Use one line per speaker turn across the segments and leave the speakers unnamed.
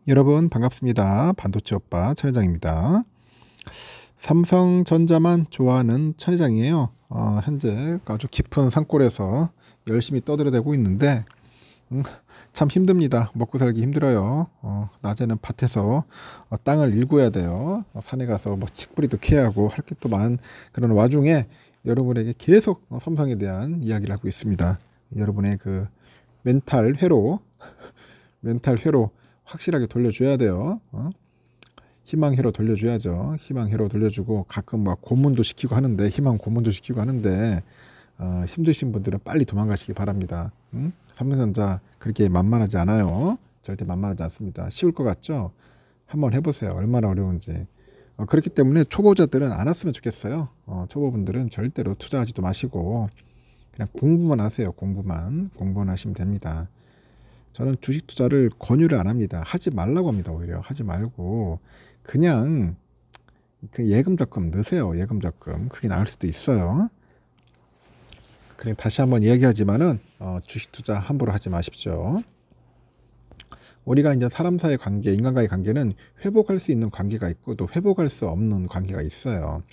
여러분 반갑습니다. 반도체 오빠 천 회장입니다. 삼성전자만 좋아하는 천 회장이에요. 현재 아주 깊은 산골에서 열심히 떠들어대고 있는데 참 힘듭니다. 먹고 살기 힘들어요. 낮에는 밭에서 땅을 일구어야 돼요. 산에 가서 뭐 칡뿌리도 캐야 하고 할 게 또 많은 그런 와중에 여러분에게 계속 삼성에 대한 이야기를 하고 있습니다. 여러분의 그 멘탈 회로 멘탈 회로 확실하게 돌려줘야 돼요. 희망회로 돌려줘야죠. 희망회로 돌려주고 가끔 막 고문도 시키고 하는데 희망 고문도 시키고 하는데 힘드신 분들은 빨리 도망가시기 바랍니다. 삼성전자 그렇게 만만하지 않아요. 절대 만만하지 않습니다. 쉬울 것 같죠? 한번 해보세요. 얼마나 어려운지. 그렇기 때문에 초보자들은 안 왔으면 좋겠어요. 초보분들은 절대로 투자하지도 마시고 그냥 공부만 하세요. 공부만 하시면 됩니다. 저는 주식 투자를 권유를 안 합니다. 하지 말라고 합니다. 오히려 하지 말고 그냥 그 예금 적금 넣으세요. 예금 적금 그게 나을 수도 있어요. 그래 다시 한번 이야기하지만은 주식 투자 함부로 하지 마십시오. 우리가 이제 사람 사이의 관계, 인간과의 관계는 회복할 수 있는 관계가 있고 또 회복할 수 없는 관계가 있어요.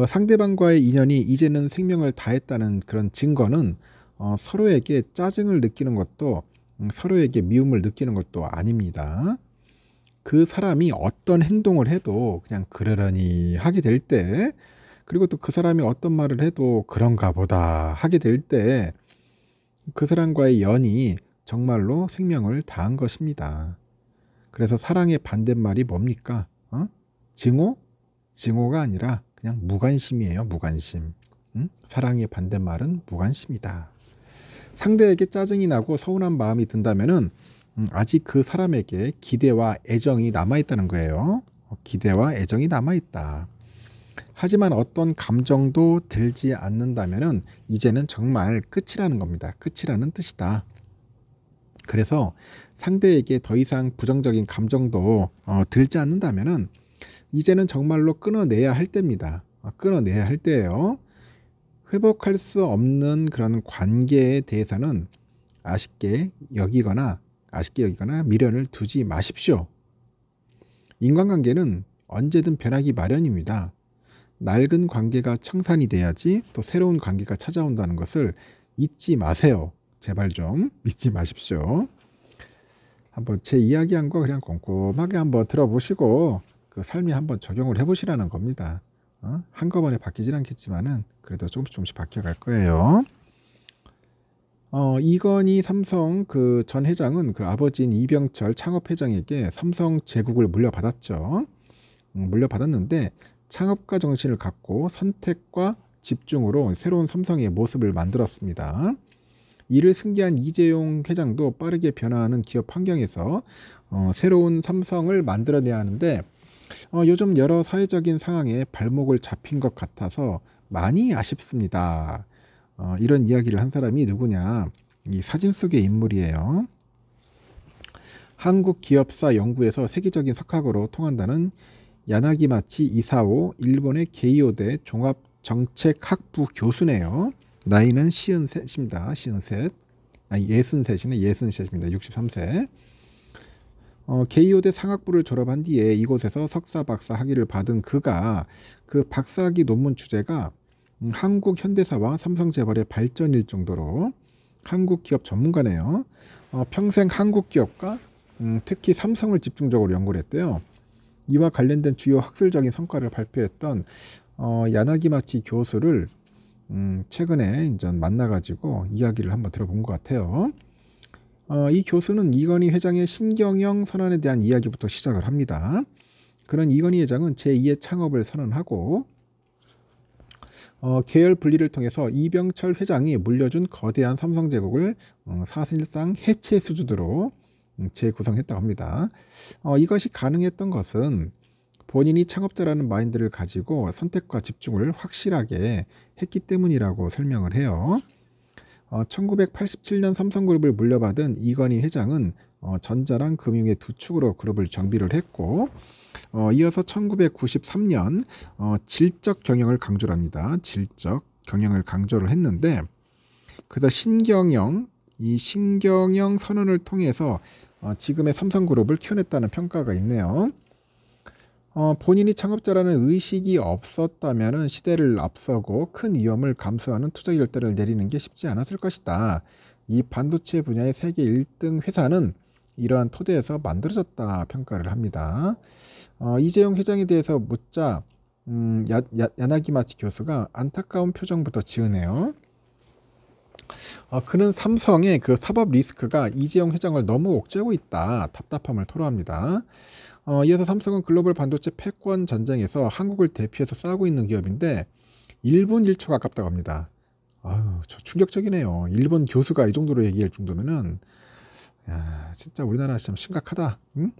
상대방과의 인연이 이제는 생명을 다했다는 그런 증거는 서로에게 짜증을 느끼는 것도 서로에게 미움을 느끼는 것도 아닙니다. 그 사람이 어떤 행동을 해도 그냥 그러려니 하게 될 때, 그리고 또 그 사람이 어떤 말을 해도 그런가 보다 하게 될 때, 그 사람과의 연이 정말로 생명을 다한 것입니다. 그래서 사랑의 반대말이 뭡니까? 증오? 증오가 아니라 그냥 무관심이에요. 무관심. 사랑의 반대말은 무관심이다. 상대에게 짜증이 나고 서운한 마음이 든다면은 아직 그 사람에게 기대와 애정이 남아있다는 거예요. 기대와 애정이 남아있다. 하지만 어떤 감정도 들지 않는다면은 이제는 정말 끝이라는 겁니다. 끝이라는 뜻이다. 그래서 상대에게 더 이상 부정적인 감정도 들지 않는다면은 이제는 정말로 끊어내야 할 때입니다. 끊어내야 할 때예요. 회복할 수 없는 그런 관계에 대해서는 아쉽게 여기거나 미련을 두지 마십시오. 인간관계는 언제든 변하기 마련입니다. 낡은 관계가 청산이 돼야지 또 새로운 관계가 찾아온다는 것을 잊지 마세요. 제발 좀 잊지 마십시오. 한번 제 이야기한 거 그냥 꼼꼼하게 한번 들어보시고 그 삶에 한번 적용을 해보시라는 겁니다. 한꺼번에 바뀌진 않겠지만은 그래도 조금씩 바뀌어갈 거예요. 이건희 삼성 그 전 회장은 그 아버지인 이병철 창업 회장에게 삼성 제국을 물려받았죠. 물려받았는데 창업가 정신을 갖고 선택과 집중으로 새로운 삼성의 모습을 만들었습니다. 이를 승계한 이재용 회장도 빠르게 변화하는 기업 환경에서 새로운 삼성을 만들어내야 하는데 요즘 여러 사회적인 상황에 발목을 잡힌 것 같아서 많이 아쉽습니다. 이런 이야기를 한 사람이 누구냐? 이 사진 속의 인물이에요. 한국기업사 연구에서 세계적인 석학으로 통한다는 야나기마치 이사오 일본의 게이오대 종합정책학부 교수네요. 나이는 53입니다. 53. 아니 63이네. 63입니다. 63세. 게이오대 상학부를 졸업한 뒤에 이곳에서 석사 박사 학위를 받은 그가 그 박사학위 논문 주제가 한국 현대사와 삼성재벌의 발전일 정도로 한국 기업 전문가네요. 평생 한국 기업과 특히 삼성을 집중적으로 연구를 했대요. 이와 관련된 주요 학술적인 성과를 발표했던 야나기마치 교수를 최근에 이제 만나가지고 이야기를 한번 들어본 것 같아요. 이 교수는 이건희 회장의 신경영 선언에 대한 이야기부터 시작을 합니다. 그런 이건희 회장은 제2의 창업을 선언하고 계열 분리를 통해서 이병철 회장이 물려준 거대한 삼성제국을 사실상 해체 수준으로 재구성했다고 합니다. 이것이 가능했던 것은 본인이 창업자라는 마인드를 가지고 선택과 집중을 확실하게 했기 때문이라고 설명을 해요. 1987년 삼성그룹을 물려받은 이건희 회장은 전자랑 금융의 두 축으로 그룹을 정비를 했고 이어서 1993년 질적 경영을 강조를 합니다. 질적 경영을 강조를 했는데 그래서 신경영 선언을 통해서 지금의 삼성그룹을 키워냈다는 평가가 있네요. 본인이 창업자라는 의식이 없었다면 시대를 앞서고 큰 위험을 감수하는 투자 결단을 내리는 게 쉽지 않았을 것이다. 이 반도체 분야의 세계 1등 회사는 이러한 토대에서 만들어졌다 평가를 합니다. 이재용 회장에 대해서 묻자 야나기마치 교수가 안타까운 표정부터 지으네요. 그는 삼성의 그 사법 리스크가 이재용 회장을 너무 옥죄고 있다. 답답함을 토로합니다. 이어서 삼성은 글로벌 반도체 패권 전쟁에서 한국을 대표해서 싸우고 있는 기업인데 1분 1초 가깝다고 합니다. 아유, 충격적이네요. 일본 교수가 이 정도로 얘기할 정도면은 진짜 우리나라 참 심각하다. 응?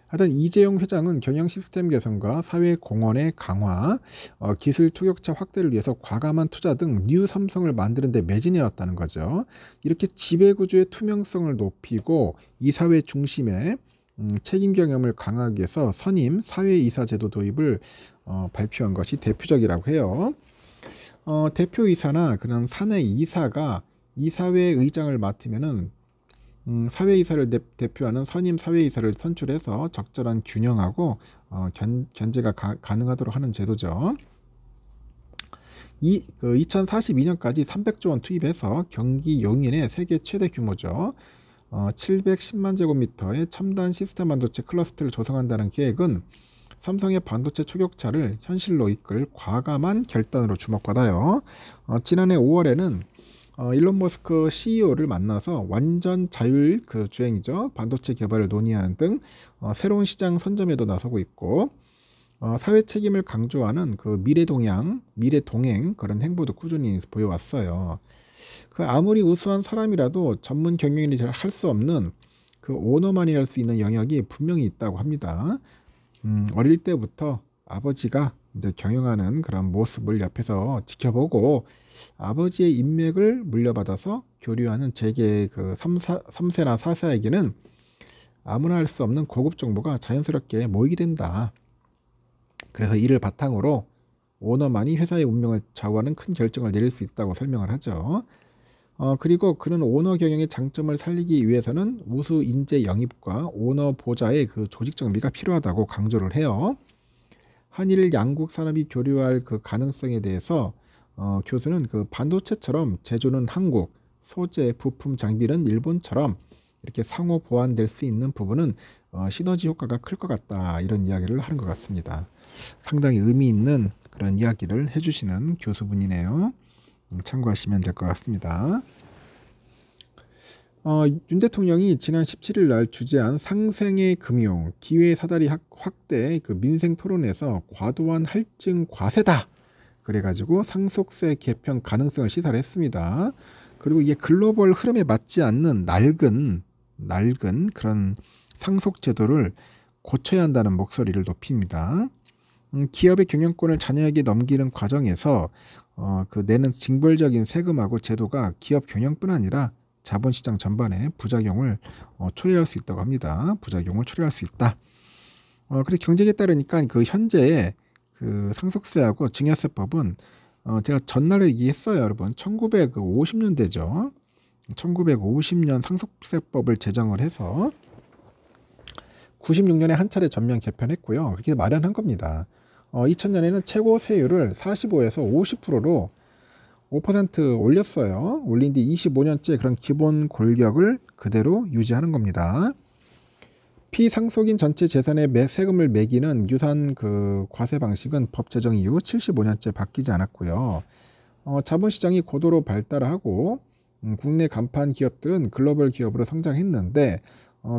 하여튼 이재용 회장은 경영 시스템 개선과 사회 공헌의 강화, 기술 투격차 확대를 위해서 과감한 투자 등 뉴 삼성을 만드는 데 매진해 왔다는 거죠. 이렇게 지배구조의 투명성을 높이고 이 사회 중심에 책임 경험을 강화하기 위해서 선임 사회이사 제도 도입을 발표한 것이 대표적이라고 해요. 대표이사나 그런 사내이사가 이사회 의장을 맡으면은 사회이사를 대표하는 선임 사회이사를 선출해서 적절한 균형하고 견제가 가능하도록 하는 제도죠. 2042년까지 300조 원 투입해서 경기 용인의 세계 최대 규모죠. 710만 제곱미터의 첨단 시스템 반도체 클러스터를 조성한다는 계획은 삼성의 반도체 초격차를 현실로 이끌 과감한 결단으로 주목받아요. 지난해 5월에는 일론 머스크 CEO를 만나서 완전 자율 주행이죠. 반도체 개발을 논의하는 등 새로운 시장 선점에도 나서고 있고 사회 책임을 강조하는 그 미래동행 그런 행보도 꾸준히 보여왔어요. 아무리 우수한 사람이라도 전문 경영인이 할 수 없는 그 오너만이 할 수 있는 영역이 분명히 있다고 합니다. 어릴 때부터 아버지가 이제 경영하는 그런 모습을 옆에서 지켜보고 아버지의 인맥을 물려받아서 교류하는 재계 그 3세나 4세에게는 아무나 할 수 없는 고급 정보가 자연스럽게 모이게 된다. 그래서 이를 바탕으로 오너만이 회사의 운명을 좌우하는 큰 결정을 내릴 수 있다고 설명을 하죠. 그리고 그는 오너 경영의 장점을 살리기 위해서는 우수 인재 영입과 오너 보좌의 그 조직 정비가 필요하다고 강조를 해요. 한일 양국 산업이 교류할 그 가능성에 대해서 교수는 그 반도체처럼 제조는 한국, 소재, 부품, 장비는 일본처럼 이렇게 상호 보완될 수 있는 부분은 시너지 효과가 클 것 같다 이런 이야기를 하는 것 같습니다. 상당히 의미 있는 그런 이야기를 해주시는 교수분이네요. 참고하시면 될 것 같습니다. 윤 대통령이 지난 17일 날 주재한 상생의 금융 기회 사다리 확대 그 민생 토론에서 과도한 할증 과세다 그래가지고 상속세 개편 가능성을 시사를 했습니다. 그리고 이게 글로벌 흐름에 맞지 않는 낡은 그런 상속 제도를 고쳐야 한다는 목소리를 높입니다. 기업의 경영권을 자녀에게 넘기는 과정에서 내는 징벌적인 세금하고 제도가 기업 경영뿐 아니라 자본시장 전반에 부작용을 초래할 수 있다고 합니다. 부작용을 초래할 수 있다. 그래서 경제에 따르니까 그 현재의 그 상속세하고 증여세법은 제가 전날에 얘기했어요, 여러분. 1950년대죠. 1950년 상속세법을 제정을 해서 96년에 한 차례 전면 개편했고요. 그렇게 마련한 겁니다. 2000년에는 최고 세율을 45에서 50%로 5% 올렸어요. 올린 뒤 25년째 그런 기본 골격을 그대로 유지하는 겁니다. 피상속인 전체 재산에 세금을 매기는 유산 그 과세 방식은 법 제정 이후 75년째 바뀌지 않았고요. 자본시장이 고도로 발달하고 국내 간판 기업들은 글로벌 기업으로 성장했는데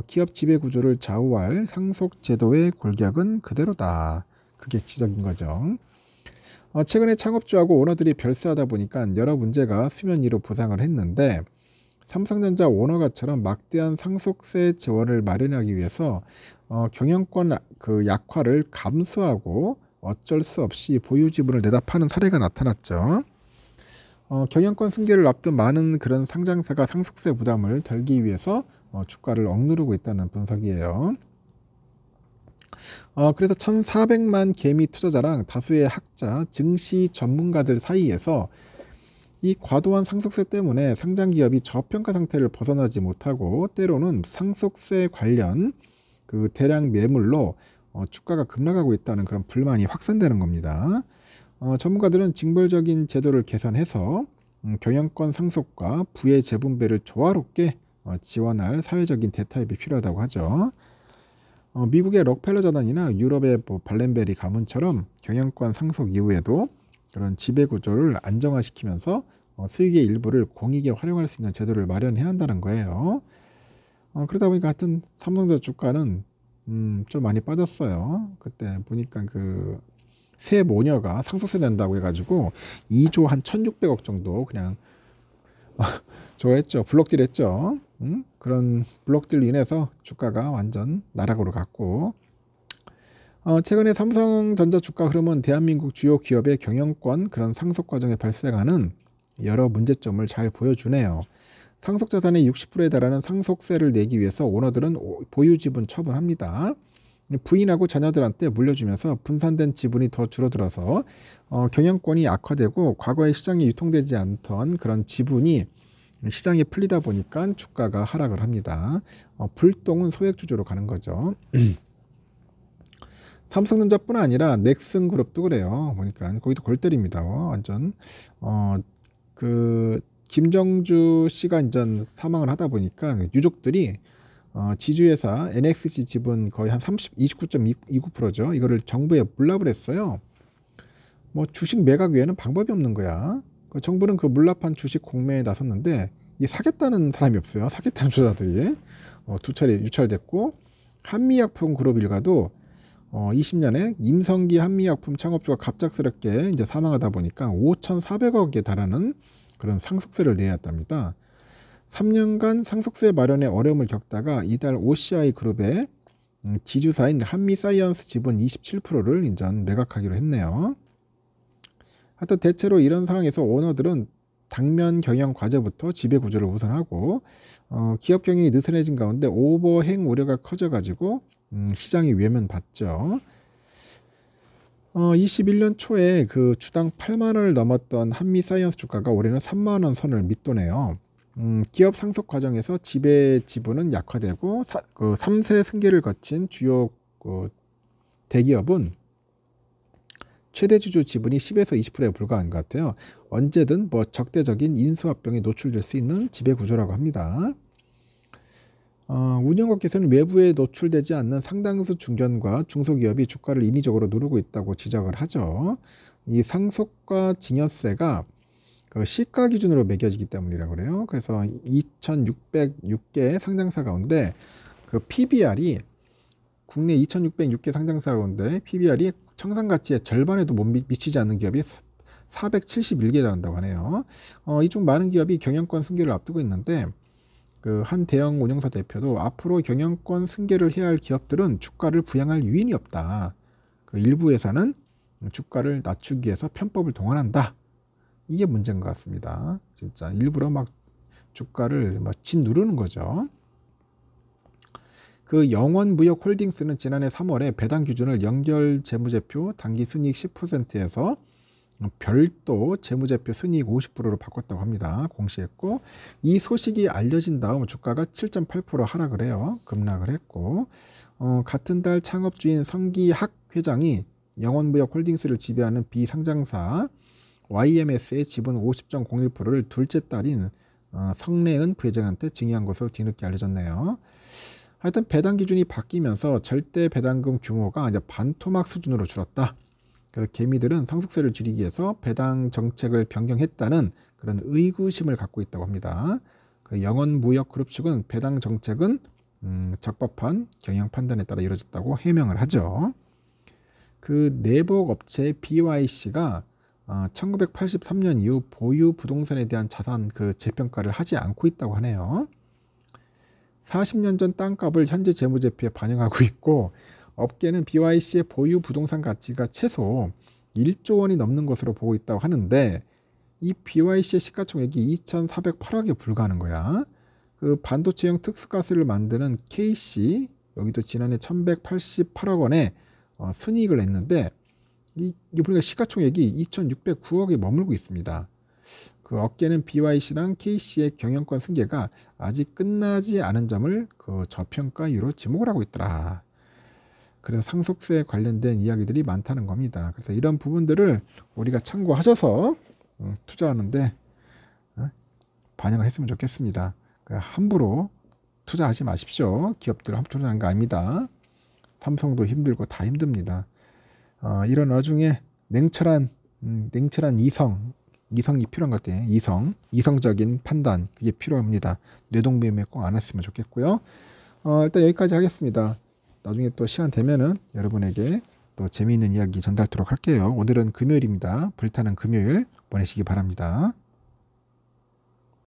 기업 지배 구조를 좌우할 상속 제도의 골격은 그대로다. 그게 지적인 거죠. 최근에 창업주하고 오너들이 별세하다 보니까 여러 문제가 수면 위로 부상을 했는데 삼성전자 오너가처럼 막대한 상속세 재원을 마련하기 위해서 경영권 그 약화를 감수하고 어쩔 수 없이 보유 지분을 내다 파는 사례가 나타났죠. 경영권 승계를 앞둔 많은 그런 상장사가 상속세 부담을 덜기 위해서 주가를 억누르고 있다는 분석이에요. 그래서 1,400만 개미 투자자랑 다수의 학자, 증시 전문가들 사이에서 이 과도한 상속세 때문에 상장 기업이 저평가 상태를 벗어나지 못하고 때로는 상속세 관련 그 대량 매물로 주가가 급락하고 있다는 그런 불만이 확산되는 겁니다. 전문가들은 징벌적인 제도를 개선해서 경영권 상속과 부의 재분배를 조화롭게 지원할 사회적인 대타협이 필요하다고 하죠. 미국의 록펠러 재단이나 유럽의 발렌베리 가문처럼 경영권 상속 이후에도 그런 지배구조를 안정화시키면서 수익의 일부를 공익에 활용할 수 있는 제도를 마련해야 한다는 거예요. 그러다 보니까 하여튼 삼성전자 주가는 좀 많이 빠졌어요. 그때 보니까 그 새 모녀가 상속세 낸다고 해가지고 2조 한 1600억 정도 그냥 저거 했죠. 블록딜 했죠. 그런 블록딜로 인해서 주가가 완전 나락으로 갔고, 최근에 삼성전자 주가 흐름은 대한민국 주요 기업의 경영권 그런 상속 과정에 발생하는 여러 문제점을 잘 보여주네요. 상속 자산의 60%에 달하는 상속세를 내기 위해서 오너들은 보유 지분 처분합니다. 부인하고 자녀들한테 물려주면서 분산된 지분이 더 줄어들어서 경영권이 악화되고 과거에 시장에 유통되지 않던 그런 지분이 시장에 풀리다 보니까 주가가 하락을 합니다. 불똥은 소액주주로 가는 거죠. 삼성전자뿐 아니라 넥슨그룹도 그래요. 보니까 거기도 골 때립니다. 완전 그 김정주 씨가 이제 사망을 하다 보니까 유족들이 지주회사 NXC 지분 거의 한 29.29%죠. 이거를 정부에 물납을 했어요. 뭐 주식 매각 외에는 방법이 없는 거야. 정부는 그 물납한 주식 공매에 나섰는데 이 사겠다는 사람이 없어요. 사겠다는 투자자들이 두 차례 유찰됐고, 한미약품그룹 일가도 20년에 임성기 한미약품 창업주가 갑작스럽게 이제 사망하다 보니까 5,400억에 달하는 그런 상속세를 내야 했답니다. 3년간 상속세 마련에 어려움을 겪다가 이달 OCI 그룹의 지주사인 한미사이언스 지분 27%를 인전 매각하기로 했네요. 하여튼 대체로 이런 상황에서 오너들은 당면 경영 과제부터 지배 구조를 우선하고 기업 경영이 느슨해진 가운데 오버행 우려가 커져가지고 시장이 외면받죠. 21년 초에 그 주당 8만 원을 넘었던 한미사이언스 주가가 올해는 3만 원 선을 밑도네요. 기업 상속 과정에서 지배 지분은 약화되고 3세 승계를 거친 주요 대기업은 최대 주주 지분이 10에서 20%에 불과한 것 같아요. 언제든 적대적인 인수합병에 노출될 수 있는 지배 구조라고 합니다. 운영업계에서는 외부에 노출되지 않는 상당수 중견과 중소기업이 주가를 인위적으로 누르고 있다고 지적을 하죠. 이 상속과 증여세가 그 시가 기준으로 매겨지기 때문이라고 그래요. 그래서 2,606개 상장사 가운데 그 PBR이 국내 2,606개 상장사 가운데 PBR이 청산 가치의 절반에도 못 미치지 않는 기업이 471개에 달한다고 하네요. 이 중 많은 기업이 경영권 승계를 앞두고 있는데 그 한 대형 운영사 대표도 앞으로 경영권 승계를 해야 할 기업들은 주가를 부양할 유인이 없다. 그 일부 회사는 주가를 낮추기 위해서 편법을 동원한다. 이게 문제인 것 같습니다. 진짜 일부러 막 주가를 막 짓누르는 거죠. 그 영원무역홀딩스는 지난해 3월에 배당 기준을 연결 재무제표 당기 순이익 10%에서 별도 재무제표 순이익 50%로 바꿨다고 합니다. 공시했고, 이 소식이 알려진 다음 주가가 7.8% 하락을 해요. 급락을 했고, 같은 달 창업주인 성기학 회장이 영원무역홀딩스를 지배하는 비상장사 YMS의 지분 50.01%를 둘째 딸인 성래은 부회장한테 증여한 것으로 뒤늦게 알려졌네요. 하여튼 배당 기준이 바뀌면서 절대 배당금 규모가 이제 반토막 수준으로 줄었다. 그래서 개미들은 상속세를 줄이기 위해서 배당 정책을 변경했다는 그런 의구심을 갖고 있다고 합니다. 그 영원무역그룹 측은 배당 정책은 적법한 경영 판단에 따라 이루어졌다고 해명을 하죠. 그 내복업체 BYC가 1983년 이후 보유 부동산에 대한 자산 그 재평가를 하지 않고 있다고 하네요. 40년 전 땅값을 현재 재무제표에 반영하고 있고, 업계는 BYC의 보유 부동산 가치가 최소 1조 원이 넘는 것으로 보고 있다고 하는데, 이 BYC의 시가총액이 2,408억에 불과하는 거야. 그 반도체용 특수가스를 만드는 KC, 여기도 지난해 1,188억 원의 순이익을 냈는데, 이게 보니까 시가총액이 2,609억에 머물고 있습니다. 그 업계는 BYC랑 KC의 경영권 승계가 아직 끝나지 않은 점을 그 저평가 이유로 지목을 하고 있더라. 그래서 상속세에 관련된 이야기들이 많다는 겁니다. 그래서 이런 부분들을 우리가 참고하셔서 투자하는데 반영을 했으면 좋겠습니다. 함부로 투자하지 마십시오. 기업들 함부로 투자하는 거 아닙니다. 삼성도 힘들고 다 힘듭니다. 이런 와중에 냉철한 이성이 필요한 것 같아요. 이성적인 판단, 그게 필요합니다. 뇌동매매 꼭 안 했으면 좋겠고요. 일단 여기까지 하겠습니다. 나중에 또 시간 되면은 여러분에게 또 재미있는 이야기 전달토록 할게요. 오늘은 금요일입니다. 불타는 금요일 보내시기 바랍니다.